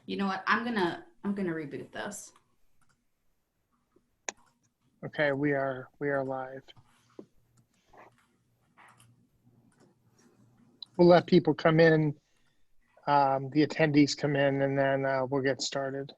You know what? I'm gonna reboot this. Okay, we are live. We'll let people come in, the attendees come in, and then we'll get started.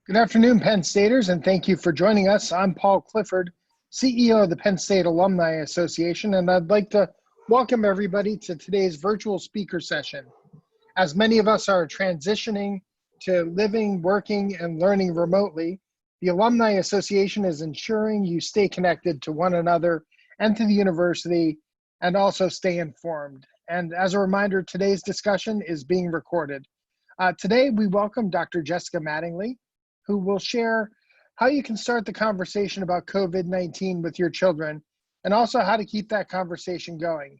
Good afternoon, Penn Staters, and thank you for joining us. I'm Paul Clifford, CEO of the Penn State Alumni Association, and I'd like to welcome everybody to today's virtual speaker session. As many of us are transitioning to living, working, and learning remotely, the Alumni Association is ensuring you stay connected to one another and to the university, and also stay informed. And as a reminder, today's discussion is being recorded. Today, we welcome Dr. Jessica Mattingly, who will share how you can start the conversation about COVID-19 with your children, and also how to keep that conversation going.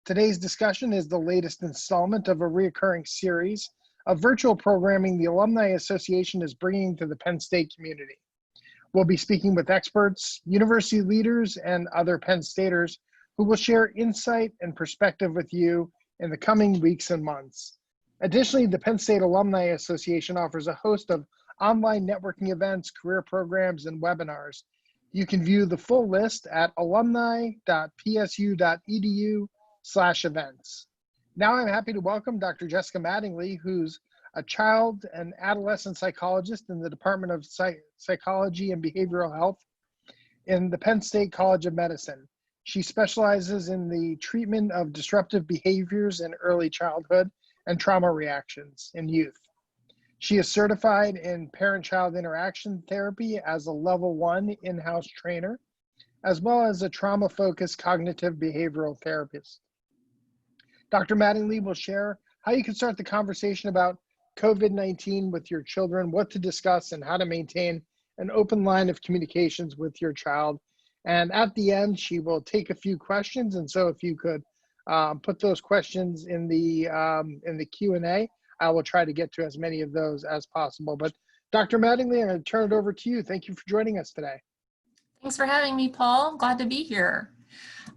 Today's discussion is the latest installment of a recurring series of virtual programming the Alumni Association is bringing to the Penn State community. We'll be speaking with experts, university leaders, and other Penn Staters who will share insight and perspective with you in the coming weeks and months. Additionally, the Penn State Alumni Association offers a host of online networking events, career programs, and webinars. You can view the full list at alumni.psu.edu/events. Now I'm happy to welcome Dr. Jessica Mattingly, who's a child and adolescent psychologist in the Department of Psychology and Behavioral Health in the Penn State College of Medicine. She specializes in the treatment of disruptive behaviors in early childhood and trauma reactions in youth. She is certified in parent-child interaction therapy as a level 1 in-house trainer, as well as a trauma-focused cognitive behavioral therapist. Dr. Mattingly will share how you can start the conversation about COVID-19 with your children, what to discuss, and how to maintain an open line of communications with your child. And at the end, she will take a few questions. And so if you could put those questions in the Q&A, I will try to get to as many of those as possible. But Dr. Mattingly, I'm going to turn it over to you. Thank you for joining us today. Thanks for having me, Paul. Glad to be here.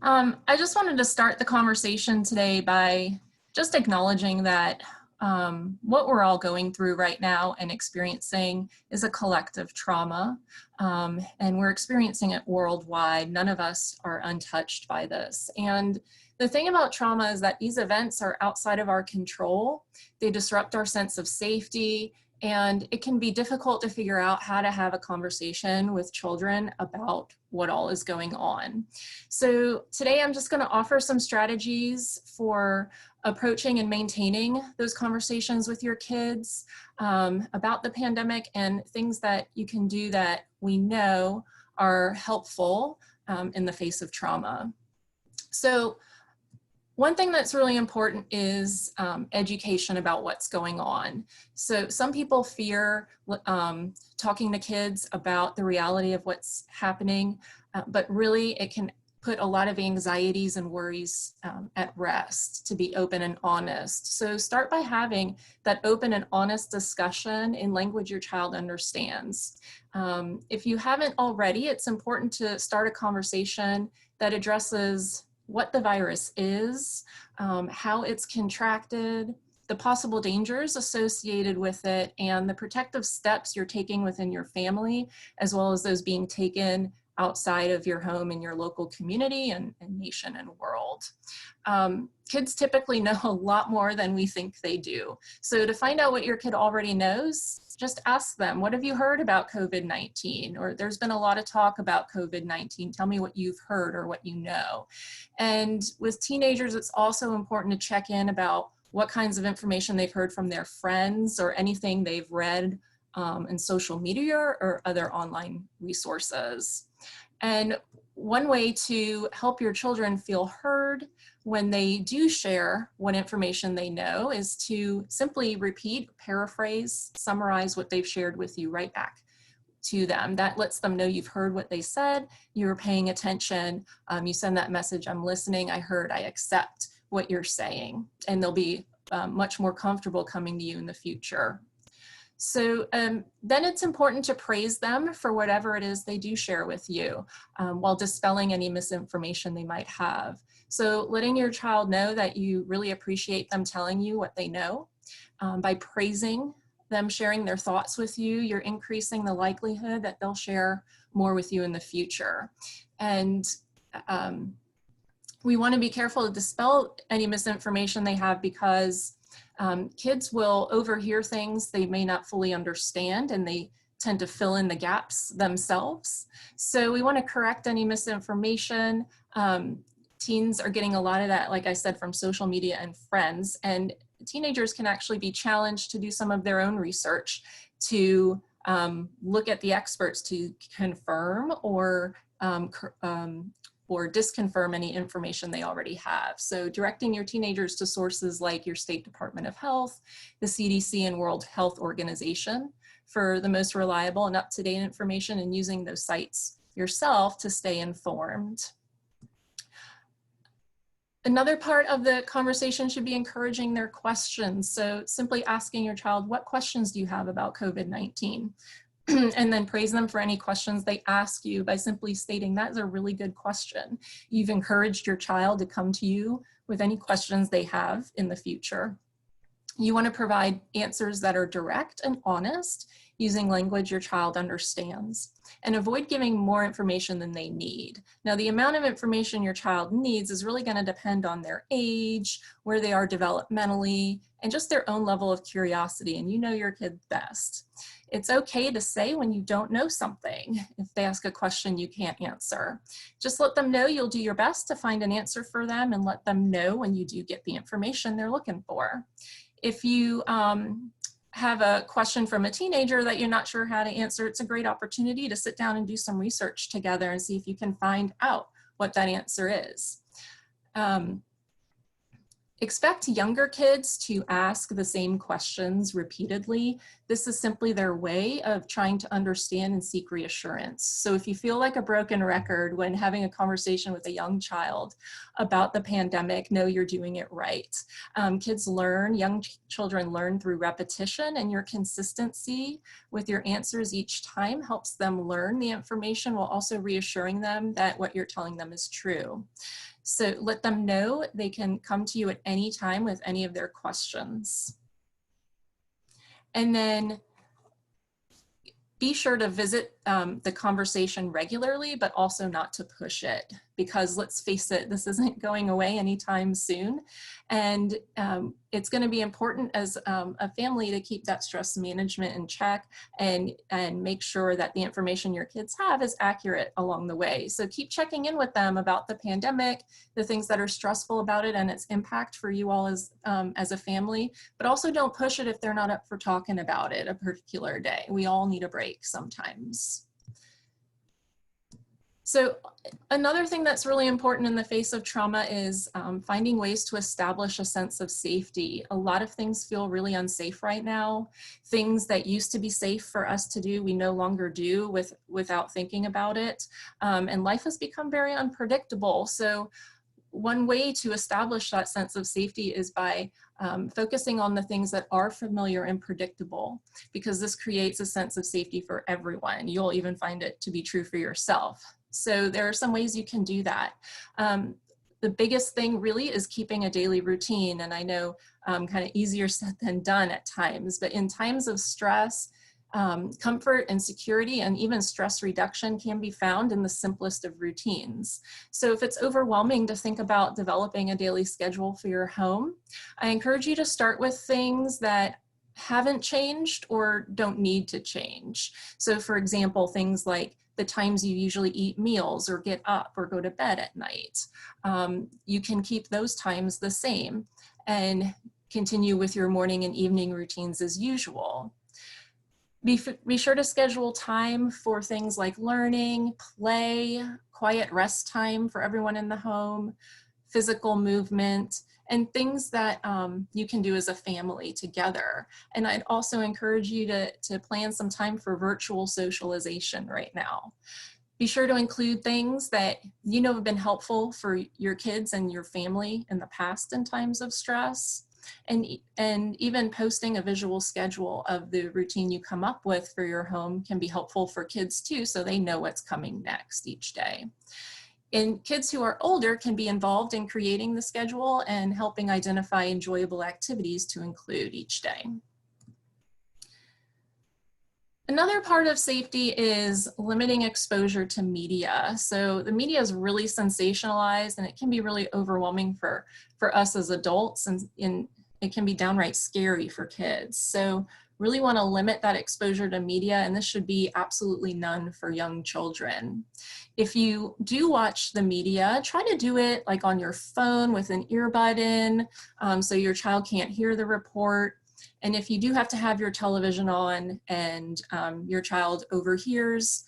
I just wanted to start the conversation today by just acknowledging that what we're all going through right now and experiencing is a collective trauma, and we're experiencing it worldwide. None of us are untouched by this. And the thing about trauma is that these events are outside of our control. They disrupt our sense of safety, and it can be difficult to figure out how to have a conversation with children about what all is going on. So today I'm just going to offer some strategies for approaching and maintaining those conversations with your kids about the pandemic, and things that you can do that we know are helpful in the face of trauma. So one thing that's really important is education about what's going on. So some people fear talking to kids about the reality of what's happening, but really it can put a lot of anxieties and worries at rest, to be open and honest. So start by having that open and honest discussion in language your child understands. If you haven't already, it's important to start a conversation that addresses what the virus is, how it's contracted, the possible dangers associated with it, and the protective steps you're taking within your family, as well as those being taken outside of your home in your local community and nation and world. Kids typically know a lot more than we think they do. So to find out what your kid already knows, just ask them, what have you heard about COVID-19? Or there's been a lot of talk about COVID-19. Tell me what you've heard or what you know. And with teenagers, it's also important to check in about what kinds of information they've heard from their friends or anything they've read in social media or other online resources. And one way to help your children feel heard when they do share what information they know is to simply repeat, paraphrase, summarize what they've shared with you right back to them. That lets them know you've heard what they said, you're paying attention, you send that message, I'm listening, I heard, I accept what you're saying, and they'll be much more comfortable coming to you in the future. So then it's important to praise them for whatever it is they do share with you while dispelling any misinformation they might have. So letting your child know that you really appreciate them telling you what they know. By praising them sharing their thoughts with you, you're increasing the likelihood that they'll share more with you in the future. And we want to be careful to dispel any misinformation they have, because kids will overhear things they may not fully understand, and they tend to fill in the gaps themselves. So we want to correct any misinformation. Teens are getting a lot of that, like I said, from social media and friends, and teenagers can actually be challenged to do some of their own research to look at the experts to confirm or disconfirm any information they already have. So directing your teenagers to sources like your State Department of Health, the CDC, and World Health Organization for the most reliable and up-to-date information, and using those sites yourself to stay informed. Another part of the conversation should be encouraging their questions. So simply asking your child, what questions do you have about COVID-19? And then praise them for any questions they ask you by simply stating, that's a really good question. You've encouraged your child to come to you with any questions they have in the future. You want to provide answers that are direct and honest, using language your child understands, and avoid giving more information than they need. Now, the amount of information your child needs is really going to depend on their age, where they are developmentally, and just their own level of curiosity, and you know your kid best. It's okay to say when you don't know something. If they ask a question you can't answer, just let them know you'll do your best to find an answer for them, and let them know when you do get the information they're looking for. If you have a question from a teenager that you're not sure how to answer, it's a great opportunity to sit down and do some research together and see if you can find out what that answer is. Expect younger kids to ask the same questions repeatedly. This is simply their way of trying to understand and seek reassurance. So if you feel like a broken record when having a conversation with a young child about the pandemic, know you're doing it right. Kids learn, young children learn through repetition, and your consistency with your answers each time helps them learn the information while also reassuring them that what you're telling them is true. So let them know they can come to you at any time with any of their questions. And then be sure to visit the conversation regularly, but also not to push it, because let's face it, this isn't going away anytime soon. And it's going to be important as a family to keep that stress management in check and make sure that the information your kids have is accurate along the way. So keep checking in with them about the pandemic, the things that are stressful about it and its impact for you all as a family, but also don't push it if they're not up for talking about it a particular day. We all need a break sometimes. So another thing that's really important in the face of trauma is finding ways to establish a sense of safety. A lot of things feel really unsafe right now. Things that used to be safe for us to do, we no longer do without thinking about it. And life has become very unpredictable. So one way to establish that sense of safety is by focusing on the things that are familiar and predictable, because this creates a sense of safety for everyone. You'll even find it to be true for yourself. So there are some ways you can do that. The biggest thing really is keeping a daily routine. And I know kind of easier said than done at times, but in times of stress, comfort and security and even stress reduction can be found in the simplest of routines. So if it's overwhelming to think about developing a daily schedule for your home, I encourage you to start with things that haven't changed or don't need to change. So for example, things like the times you usually eat meals or get up or go to bed at night. You can keep those times the same and continue with your morning and evening routines as usual. Be sure to schedule time for things like learning, play, quiet rest time for everyone in the home, physical movement, and things that you can do as a family together. And I'd also encourage you to plan some time for virtual socialization right now. Be sure to include things that you know have been helpful for your kids and your family in the past in times of stress. And even posting a visual schedule of the routine you come up with for your home can be helpful for kids too, so they know what's coming next each day. And kids who are older can be involved in creating the schedule and helping identify enjoyable activities to include each day. Another part of safety is limiting exposure to media. So the media is really sensationalized and it can be really overwhelming for us as adults, and it can be downright scary for kids. So really want to limit that exposure to media, and this should be absolutely none for young children. If you do watch the media, try to do it like on your phone with an earbud in, so your child can't hear the report. And if you do have to have your television on and your child overhears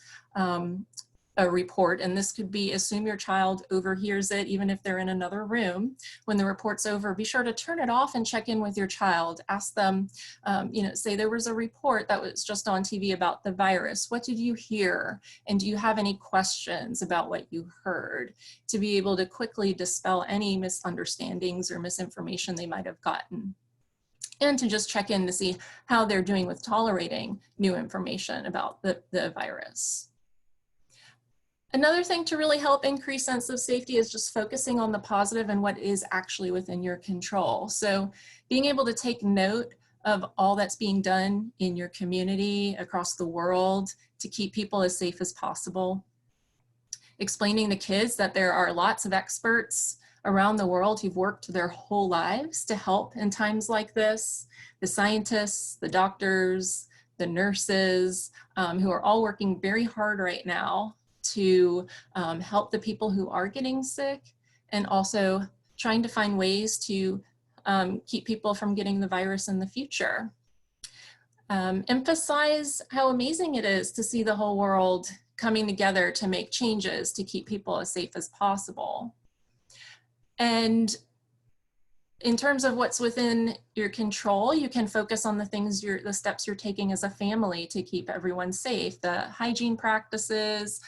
a report, and this could be, assume your child overhears it even if they're in another room, when the report's over, be sure to turn it off and check in with your child. Ask them, say there was a report that was just on TV about the virus. What did you hear? And do you have any questions about what you heard? To be able to quickly dispel any misunderstandings or misinformation they might have gotten. And to just check in to see how they're doing with tolerating new information about the virus. Another thing to really help increase sense of safety is just focusing on the positive and what is actually within your control. So being able to take note of all that's being done in your community, across the world, to keep people as safe as possible. Explaining to kids that there are lots of experts around the world who've worked their whole lives to help in times like this. The scientists, the doctors, the nurses, who are all working very hard right now to help the people who are getting sick, and also trying to find ways to keep people from getting the virus in the future. Emphasize how amazing it is to see the whole world coming together to make changes to keep people as safe as possible. And in terms of what's within your control, you can focus on the things the steps you're taking as a family to keep everyone safe. The hygiene practices,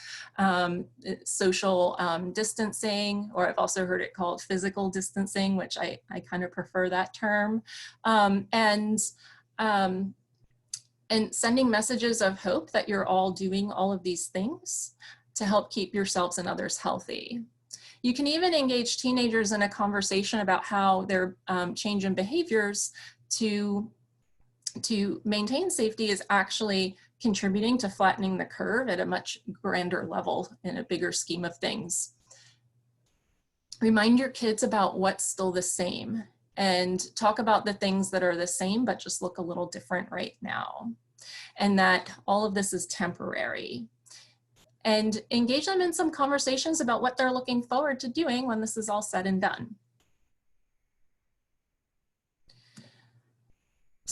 social distancing, or I've also heard it called physical distancing, which I kind of prefer that term. And sending messages of hope that you're all doing all of these things to help keep yourselves and others healthy. You can even engage teenagers in a conversation about how their change in behaviors to maintain safety is actually contributing to flattening the curve at a much grander level in a bigger scheme of things. Remind your kids about what's still the same and talk about the things that are the same but just look a little different right now, and that all of this is temporary. And engage them in some conversations about what they're looking forward to doing when this is all said and done.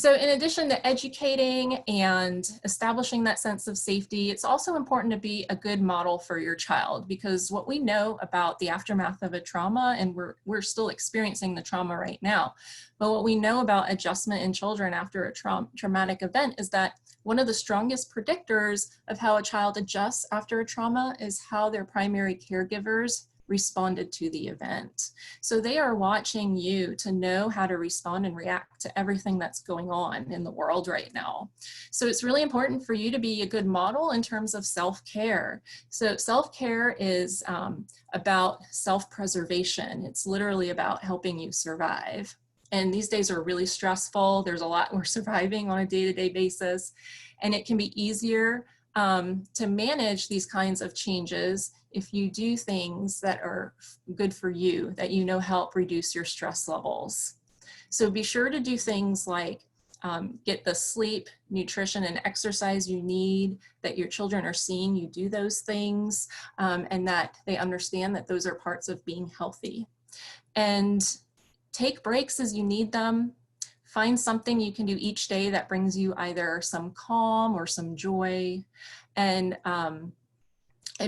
So in addition to educating and establishing that sense of safety, it's also important to be a good model for your child, because what we know about the aftermath of a trauma, and we're still experiencing the trauma right now, but what we know about adjustment in children after a traumatic event is that one of the strongest predictors of how a child adjusts after a trauma is how their primary caregivers responded to the event. So they are watching you to know how to respond and react to everything that's going on in the world right now. So it's really important for you to be a good model in terms of self-care. So self-care is about self-preservation. It's literally about helping you survive. And these days are really stressful. There's a lot we're surviving on a day-to-day basis. And it can be easier to manage these kinds of changes if you do things that are good for you, that you know help reduce your stress levels. So be sure to do things like get the sleep, nutrition, and exercise you need, that your children are seeing you do those things, and that they understand that those are parts of being healthy. And take breaks as you need them. Find something you can do each day that brings you either some calm or some joy, and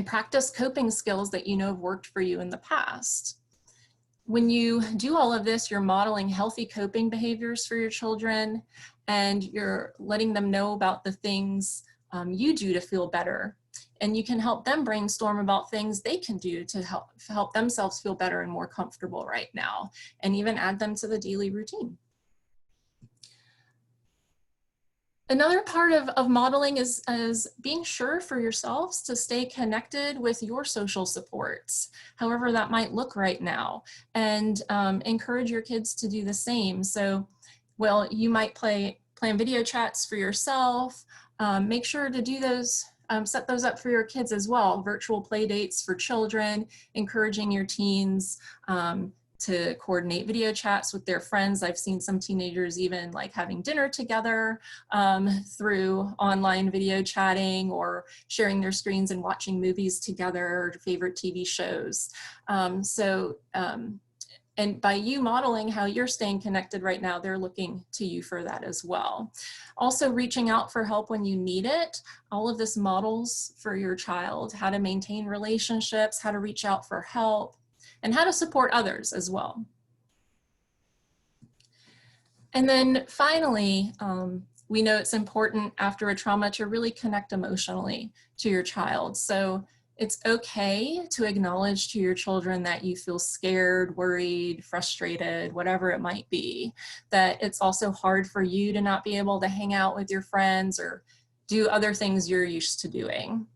practice coping skills that you know have worked for you in the past. When you do all of this, you're modeling healthy coping behaviors for your children, and you're letting them know about the things you do to feel better. And you can help them brainstorm about things they can do to help themselves feel better and more comfortable right now, and even add them to the daily routine. Another part of modeling is being sure for yourselves to stay connected with your social supports, however that might look right now, and encourage your kids to do the same. So, well, you might plan video chats for yourself. Make sure to do those, set those up for your kids as well. Virtual play dates for children, encouraging your teens to coordinate video chats with their friends. I've seen some teenagers even like having dinner together through online video chatting, or sharing their screens and watching movies together, or favorite TV shows. And by you modeling how you're staying connected right now, they're looking to you for that as well. Also, reaching out for help when you need it. All of this models for your child how to maintain relationships, how to reach out for help, and how to support others as well. And then finally, we know it's important after a trauma to really connect emotionally to your child. So it's okay to acknowledge to your children that you feel scared, worried, frustrated, whatever it might be. That it's also hard for you to not be able to hang out with your friends or do other things you're used to doing.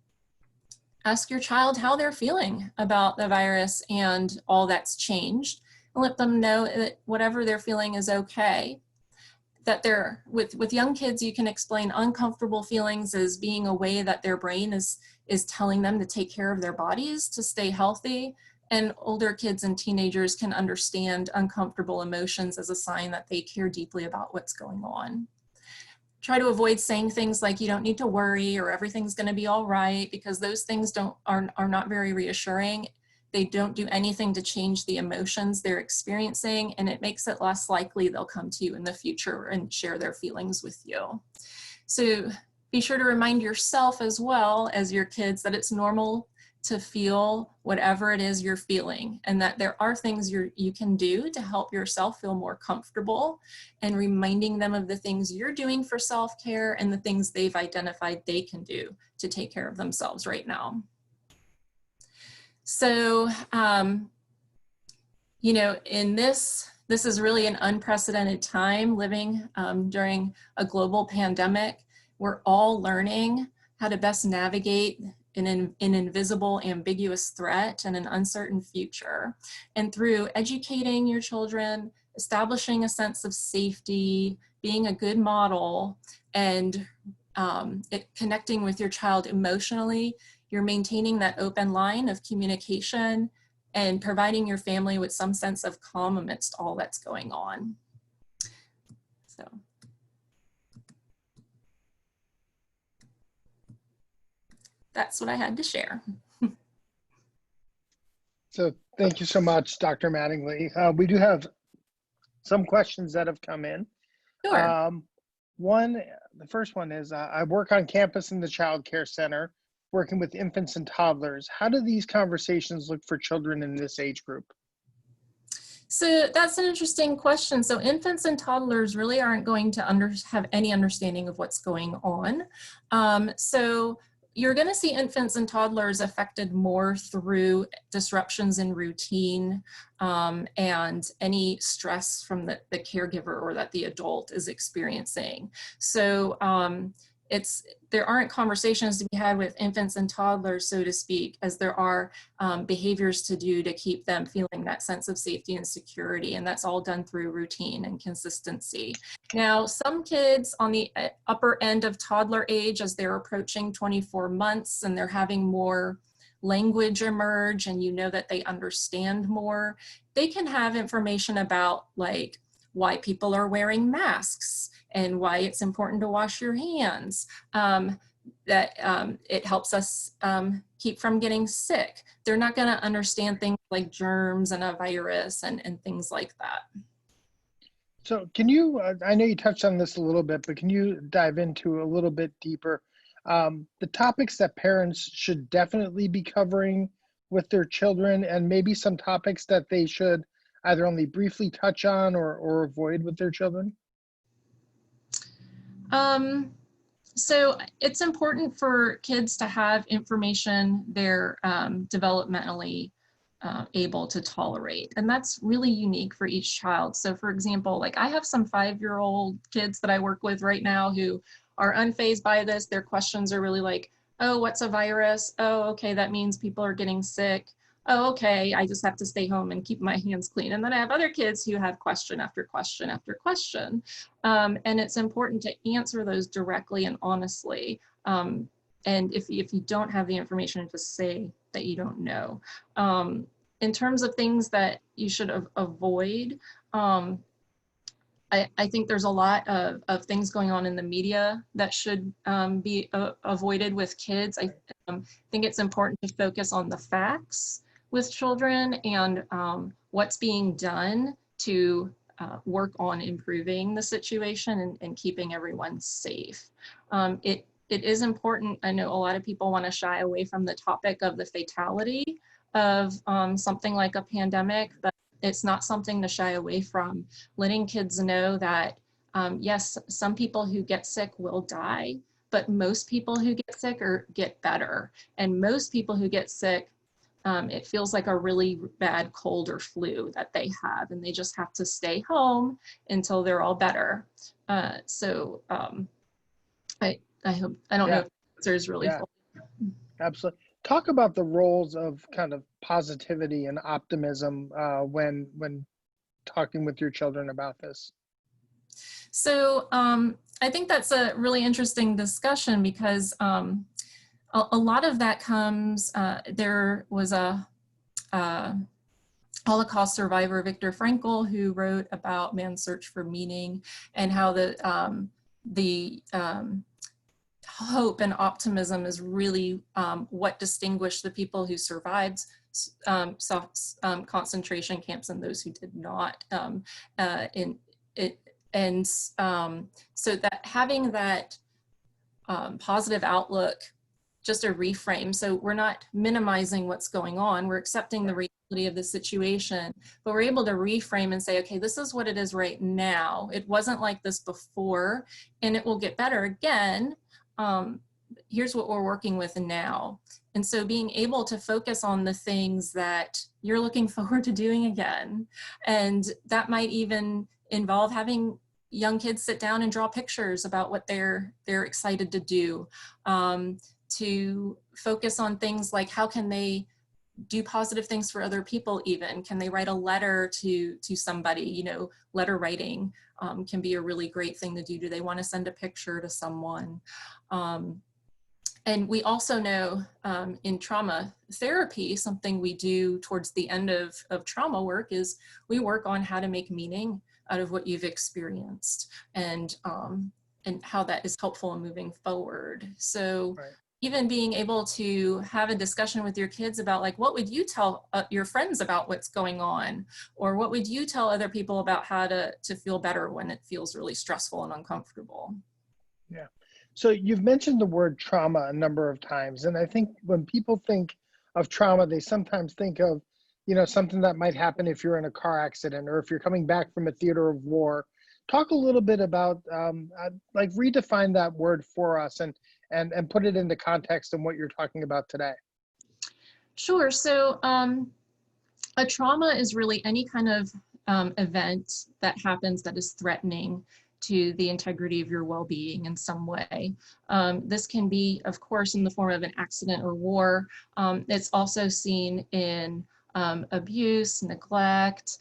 Ask your child how they're feeling about the virus and all that's changed, and let them know that whatever they're feeling is okay. That they're, with young kids, you can explain uncomfortable feelings as being a way that their brain is telling them to take care of their bodies to stay healthy. And older kids and teenagers can understand uncomfortable emotions as a sign that they care deeply about what's going on. Try to avoid saying things like you don't need to worry or everything's going to be all right, because those things are not very reassuring. They don't do anything to change the emotions they're experiencing, and it makes it less likely they'll come to you in the future and share their feelings with you. So be sure to remind yourself as well as your kids that it's normal to feel whatever it is you're feeling, and that there are things you can do to help yourself feel more comfortable, and reminding them of the things you're doing for self-care and the things they've identified they can do to take care of themselves right now. So, you know, this is really an unprecedented time living during a global pandemic. We're all learning how to best navigate an invisible, ambiguous threat and an uncertain future. And through educating your children, establishing a sense of safety, being a good model, and connecting with your child emotionally, you're maintaining that open line of communication and providing your family with some sense of calm amidst all that's going on. So. That's what I had to share. So thank you so much, Dr. Mattingly. We do have some questions that have come in. Sure. The first one is I work on campus in the child care center, working with infants and toddlers. How do these conversations look for children in this age group? So that's an interesting question. So infants and toddlers really aren't going to have any understanding of what's going on. So you're going to see infants and toddlers affected more through disruptions in routine and any stress from the caregiver or that the adult is experiencing. So there aren't conversations to be had with infants and toddlers, so to speak, as there are behaviors to do to keep them feeling that sense of safety and security. And that's all done through routine and consistency. Now, some kids on the upper end of toddler age, as they're approaching 24 months and they're having more language emerge and you know that they understand more, they can have information about like why people are wearing masks and why it's important to wash your hands, that it helps us keep from getting sick. They're not going to understand things like germs and a virus and things like that. So can you, I know you touched on this a little bit, but can you dive into a little bit deeper? The topics that parents should definitely be covering with their children, and maybe some topics that they should either only briefly touch on or avoid with their children? So it's important for kids to have information they're developmentally able to tolerate. And that's really unique for each child. So for example, like I have some 5-year-old kids that I work with right now who are unfazed by this. Their questions are really like, oh, what's a virus? Oh, okay, that means people are getting sick. Oh, okay, I just have to stay home and keep my hands clean. And then I have other kids who have question after question after question. And it's important to answer those directly and honestly. And if you don't have the information, just say that you don't know. In terms of things that you should avoid, I think there's a lot of things going on in the media that should be avoided with kids. I think it's important to focus on the facts with children and what's being done to work on improving the situation and keeping everyone safe. It is important. I know a lot of people want to shy away from the topic of the fatality of something like a pandemic, but it's not something to shy away from. Letting kids know that, yes, some people who get sick will die, but most people who get sick get better. And most people who get sick, it feels like a really bad cold or flu that they have, and they just have to stay home until they're all better. I hope, I don't know if the answer is really full. Absolutely. Talk about the roles of kind of positivity and optimism when talking with your children about this. So I think that's a really interesting discussion because a lot of that comes, there was a Holocaust survivor, Viktor Frankl, who wrote about man's search for meaning and how the hope and optimism is really what distinguished the people who survived concentration camps and those who did not. So that having that positive outlook, just a reframe. So we're not minimizing what's going on. We're accepting the reality of the situation, but we're able to reframe and say, okay, this is what it is right now. It wasn't like this before, and it will get better again. Here's what we're working with now. And so being able to focus on the things that you're looking forward to doing again. And that might even involve having young kids sit down and draw pictures about what they're excited to do. To focus on things like how can they do positive things for other people even? Can they write a letter to somebody? You know, letter writing can be a really great thing to do. Do they want to send a picture to someone? And we also know in trauma therapy, something we do towards the end of trauma work is we work on how to make meaning out of what you've experienced and how that is helpful in moving forward. So even being able to have a discussion with your kids about like, what would you tell your friends about what's going on? Or what would you tell other people about how to feel better when it feels really stressful and uncomfortable? Yeah. So you've mentioned the word trauma a number of times. And I think when people think of trauma, they sometimes think of, something that might happen if you're in a car accident or if you're coming back from a theater of war. Talk a little bit about, like redefine that word for us and put it into context in what you're talking about today. Sure. So a trauma is really any kind of event that happens that is threatening to the integrity of your well-being in some way. This can be, of course, in the form of an accident or war. It's also seen in abuse, neglect,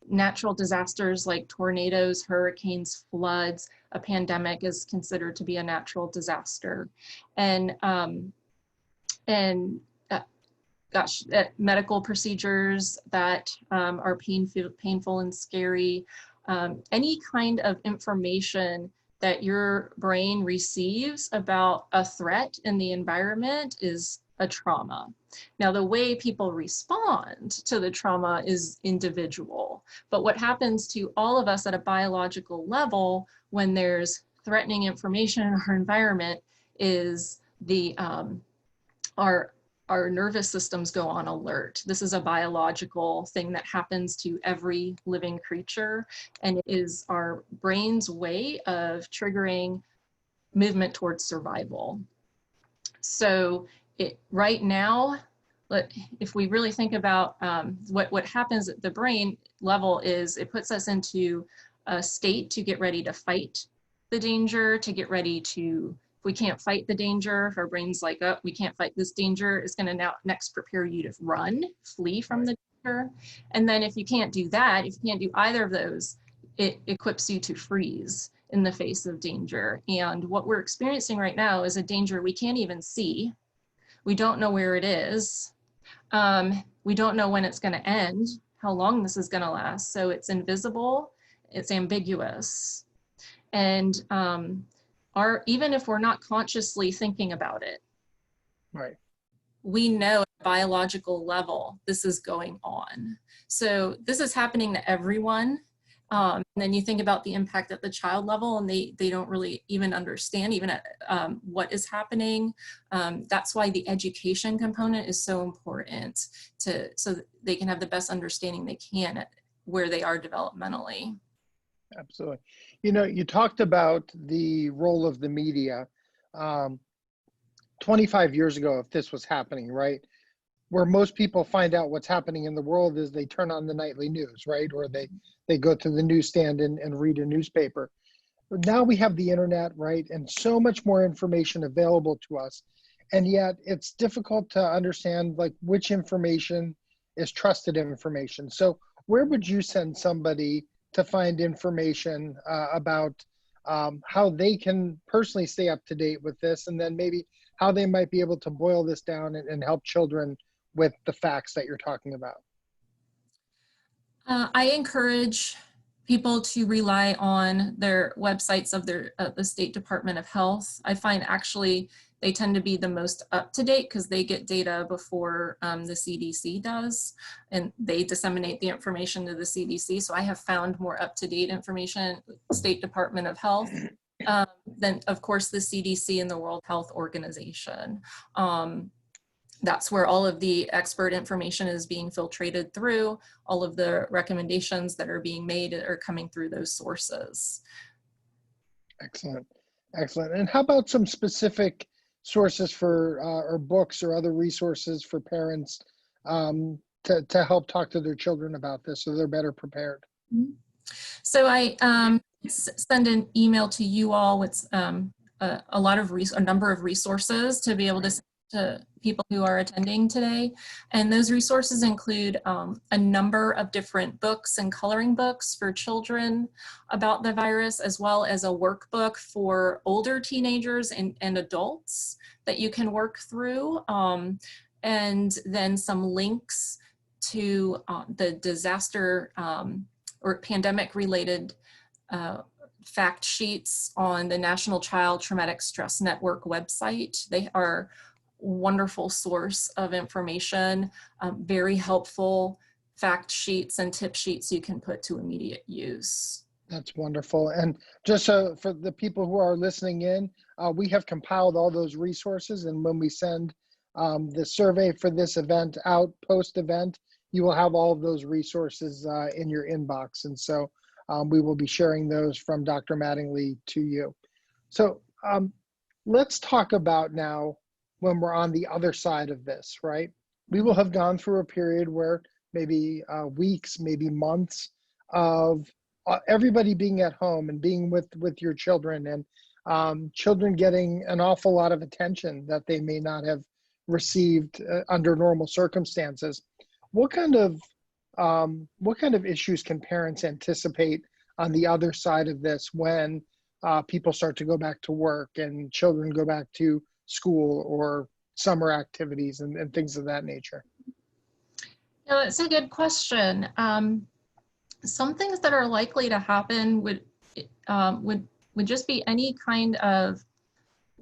natural disasters like tornadoes, hurricanes, floods. A pandemic is considered to be a natural disaster. And medical procedures that are painful and scary. Any kind of information that your brain receives about a threat in the environment is a trauma. Now, the way people respond to the trauma is individual, but what happens to all of us at a biological level when there's threatening information in our environment is our nervous systems go on alert. This is a biological thing that happens to every living creature, and it is our brain's way of triggering movement towards survival. So right now, if we really think about what happens at the brain level is it puts us into a state to get ready to fight the danger, to get ready to, we can't fight the danger, if our brain's like, oh, we can't fight this danger, it's going to next prepare you to run, flee from the danger. And then if you can't do that, if you can't do either of those, it equips you to freeze in the face of danger. And what we're experiencing right now is a danger we can't even see. We don't know where it is. We don't know when it's going to end, how long this is going to last. So it's invisible, it's ambiguous. And even if we're not consciously thinking about it, right, we know at a biological level this is going on. So this is happening to everyone. And then you think about the impact at the child level, and they don't really even understand even what is happening. That's why the education component is so important so that they can have the best understanding they can at where they are developmentally. Absolutely. You talked about the role of the media. 25 years ago, if this was happening, right, where most people find out what's happening in the world is they turn on the nightly news, right, or they go to the newsstand and read a newspaper. But now we have the internet, right, and so much more information available to us, and yet it's difficult to understand like which information is trusted information. So where would you send somebody to find information about how they can personally stay up to date with this, and then maybe how they might be able to boil this down and help children with the facts that you're talking about? I encourage people to rely on their websites of the State Department of Health. I find actually they tend to be the most up-to-date because they get data before the CDC does, and they disseminate the information to the CDC. So I have found more up-to-date information, State Department of Health, than of course the CDC and the World Health Organization. That's where all of the expert information is being filtrated through. All of the recommendations that are being made are coming through those sources. Excellent, excellent. And how about some specific sources for or books or other resources for parents to help talk to their children about this so they're better prepared? So I send an email to you all with a number of resources to be able to people who are attending today. And those resources include a number of different books and coloring books for children about the virus, as well as a workbook for older teenagers and adults that you can work through. And then some links to the disaster or pandemic related fact sheets on the National Child Traumatic Stress Network website. They are a wonderful source of information, very helpful fact sheets and tip sheets you can put to immediate use. That's wonderful. And just so for the people who are listening in, we have compiled all those resources. And when we send the survey for this event out post-event, you will have all of those resources in your inbox. And so we will be sharing those from Dr. Mattingly to you. So let's talk about now when we're on the other side of this, right? We will have gone through a period where maybe weeks, maybe months of everybody being at home and being with your children, and children getting an awful lot of attention that they may not have received under normal circumstances. What kind of issues can parents anticipate on the other side of this when people start to go back to work and children go back to school or summer activities and things of that nature? Yeah, that's a good question. Some things that are likely to happen would just be any kind of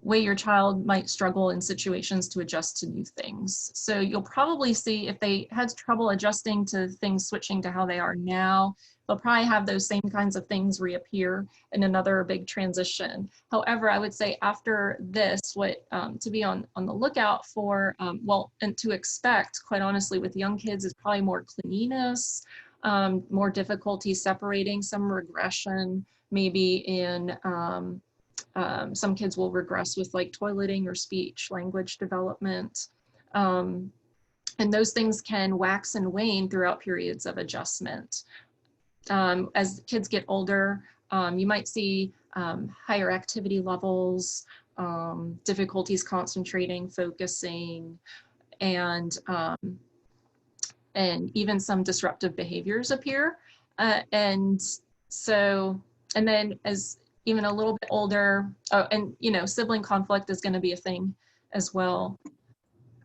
way your child might struggle in situations to adjust to new things. So you'll probably see if they had trouble adjusting to things switching to how they are now, they'll probably have those same kinds of things reappear in another big transition. However, I would say after this, what to be on the lookout for, and to expect, quite honestly, with young kids is probably more clinginess, more difficulty separating, some regression, maybe in some kids will regress with like toileting or speech language development. And those things can wax and wane throughout periods of adjustment. As kids get older, you might see higher activity levels, difficulties concentrating, focusing, and even some disruptive behaviors appear. And then as even a little bit older, and sibling conflict is going to be a thing as well.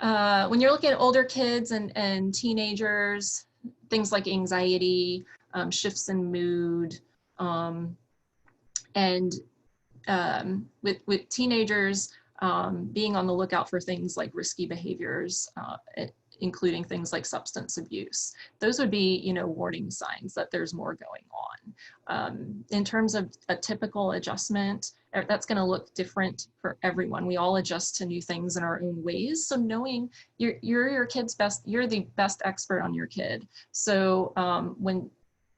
When you're looking at older kids and teenagers, things like anxiety, shifts in mood, and with teenagers, being on the lookout for things like risky behaviors, including things like substance abuse. Those would be, warning signs that there's more going on. In terms of a typical adjustment, that's going to look different for everyone. We all adjust to new things in our own ways. So knowing you're your kid's best, you're the best expert on your kid. So when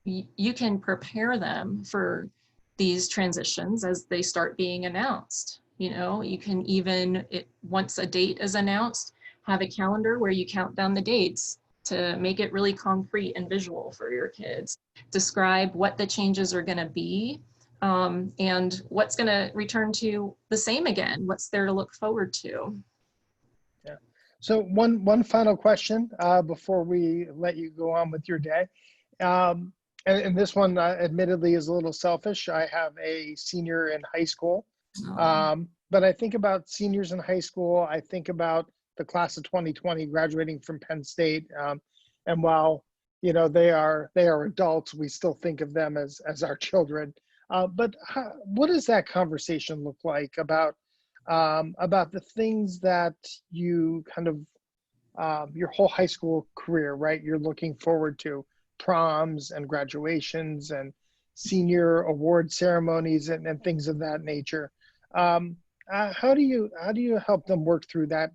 you can prepare them for these transitions as they start being announced. You can even, once a date is announced, have a calendar where you count down the dates to make it really concrete and visual for your kids. Describe what the changes are going to be, and what's going to return to the same again, what's there to look forward to. Yeah. So one final question before we let you go on with your day. And this one admittedly is a little selfish. I have a senior in high school, but I think about seniors in high school. I think about the class of 2020 graduating from Penn State. And while, they are adults, we still think of them as our children. But what does that conversation look like about the things that you kind of, your whole high school career, right? You're looking forward to proms and graduations and senior award ceremonies and things of that nature. How do you help them work through that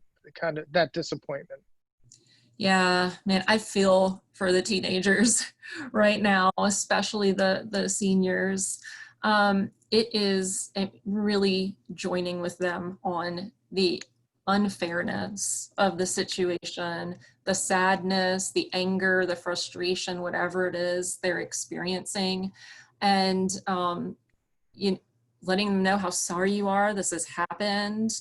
disappointment? Yeah, man, I feel for the teenagers right now, especially the seniors. It is really joining with them on the unfairness of the situation, the sadness, the anger, the frustration, whatever it is they're experiencing, and letting them know how sorry you are, this has happened,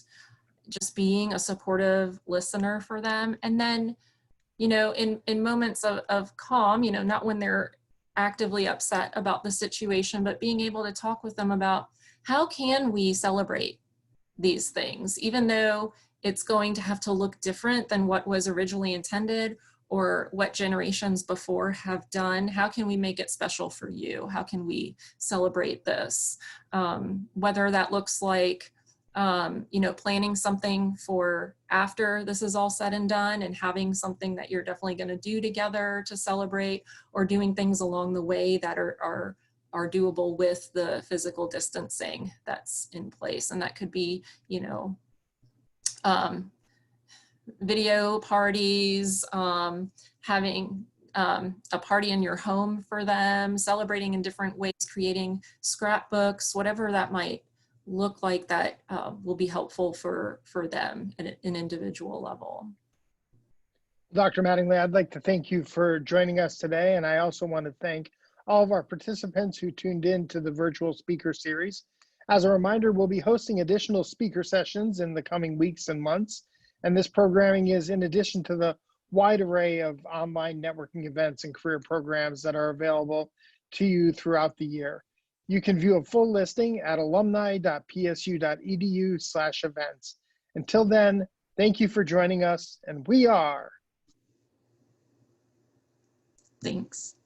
just being a supportive listener for them. And then, in moments of calm, not when they're actively upset about the situation, but being able to talk with them about how can we celebrate these things, even though it's going to have to look different than what was originally intended, or what generations before have done. How can we make it special for you? How can we celebrate this? Whether that looks like, planning something for after this is all said and done and having something that you're definitely going to do together to celebrate, or doing things along the way that are doable with the physical distancing that's in place. And that could be, video parties, having a party in your home for them, celebrating in different ways, creating scrapbooks, whatever that might look like, that will be helpful for them at an individual level. Dr. Mattingly, I'd like to thank you for joining us today. And I also want to thank all of our participants who tuned in to the virtual speaker series. As a reminder, we'll be hosting additional speaker sessions in the coming weeks and months. And this programming is in addition to the wide array of online networking events and career programs that are available to you throughout the year. You can view a full listing at alumni.psu.edu/events. Until then, thank you for joining us, and we are. Thanks.